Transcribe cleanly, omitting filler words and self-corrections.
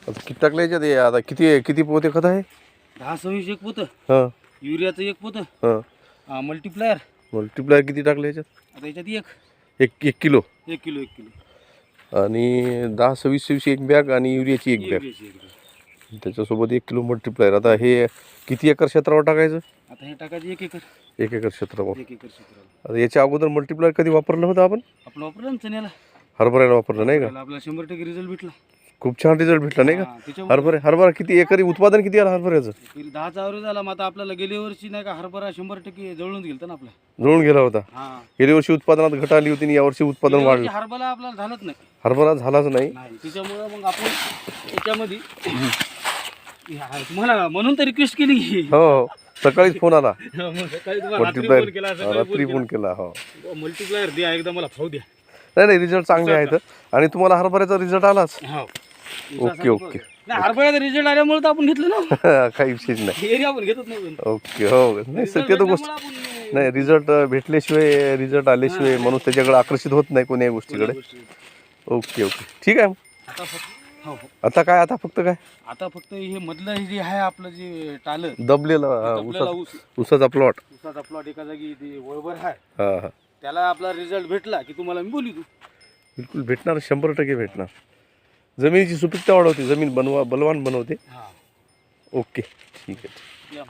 आता किती टाकले याच्यात हे आता किती किती पोते खत आहे? 10-26 एक पोतं, हां युरियाचं एक पोतं, हां मल्टीप्लायर मल्टीप्लायर किती टाकले याच्यात? आता याच्यात एक एक किलो 1 किलो आणि 10-26 एक बॅग आणि युरियाची एक बॅग, युरियाची एक बॅग. त्याच्यासोबत 1 किलो मल्टीप्लायर. आता हे किती एकर क्षेत्रावर टाकायचं? आता हे टाकायचं 1 एकर 1 एकर क्षेत्रावर. 1 एकर क्षेत्राला. आता याच्या अगोदर मल्टीप्लायर कधी वापरलं होतं आपण? आपलं वापरलं ना चण्याला, हरभऱ्याला वापरलं नाही का? त्याला आपल्याला 100% रिझल्ट भेटला. खूप छान रिझल्ट भेटला नाही का? हा, त्याच्यामुळे हरभरा किती एकरी उत्पादन किती आलं हरभऱ्याचं? 10चा ॲव्हरेज झाला. मग आता आपल्याला गेल्या वर्षी नाही का हरभरा 100% जळून गेलता ना आपला. जुळून गेला होता. हा, गेल्या वर्षी उत्पादनात घट आली होती आणि यावर्षी उत्पादन गेल्या वर्षी वाढलं. हरभरा आपल्याला झालंच नाही. हरभरा झालाच नाही. त्याच्यामुळे मग आपण याच्यामध्ये तुम्हाला म्हणून तर रिक्वेस्ट केली की हो हो सकाळीच फोन आला. मग सकाळी तुम्हाला रात्री फोन केला, मल्टीप्लायर सकाळी रात्री फोन फोन केला. हो केला. मल्टीप्लायर द्या एकदा, मला भाव द्या. नाही रिझल्ट चांगले आहेत आणि तुम्हाला हरभऱ्याचा रिझल्ट आलाच. हो, ओके ओके नाही हरभऱ्याचा रिझल्ट आल्यामुळे तर आपण घेतलं ना. काही विषयच नाही. एरिया आपण घेतच नाही. ओके हो नाही सर ते तर गोष्ट नाही. रिझल्ट भेटल्याशिवाय रिझल्ट आल्याशिवाय माणूस त्याच्याकडे आकर्षित होत नाही कोणत्याही गोष्टीकडे. ओके ओके ठीक आहे. आता फक्त हो हो आता काय आता फक्त काय आता फक्त हे मधलं हे जे आहे आपलं जे टालं दबलेला आपल्याला उसाचा प्लॉट. उसाचा प्लॉट एका जागी ते वळभर आहे, हा हा त्याला आपला रिझल्ट भेटला की तुम्हाला मी बोलू. बिलकुल भेटणार 100% भेटणार. जमिनीची सुपीकता वाढवते, जमीन बलवान बनवते. हा ओके ठीक आहे. या.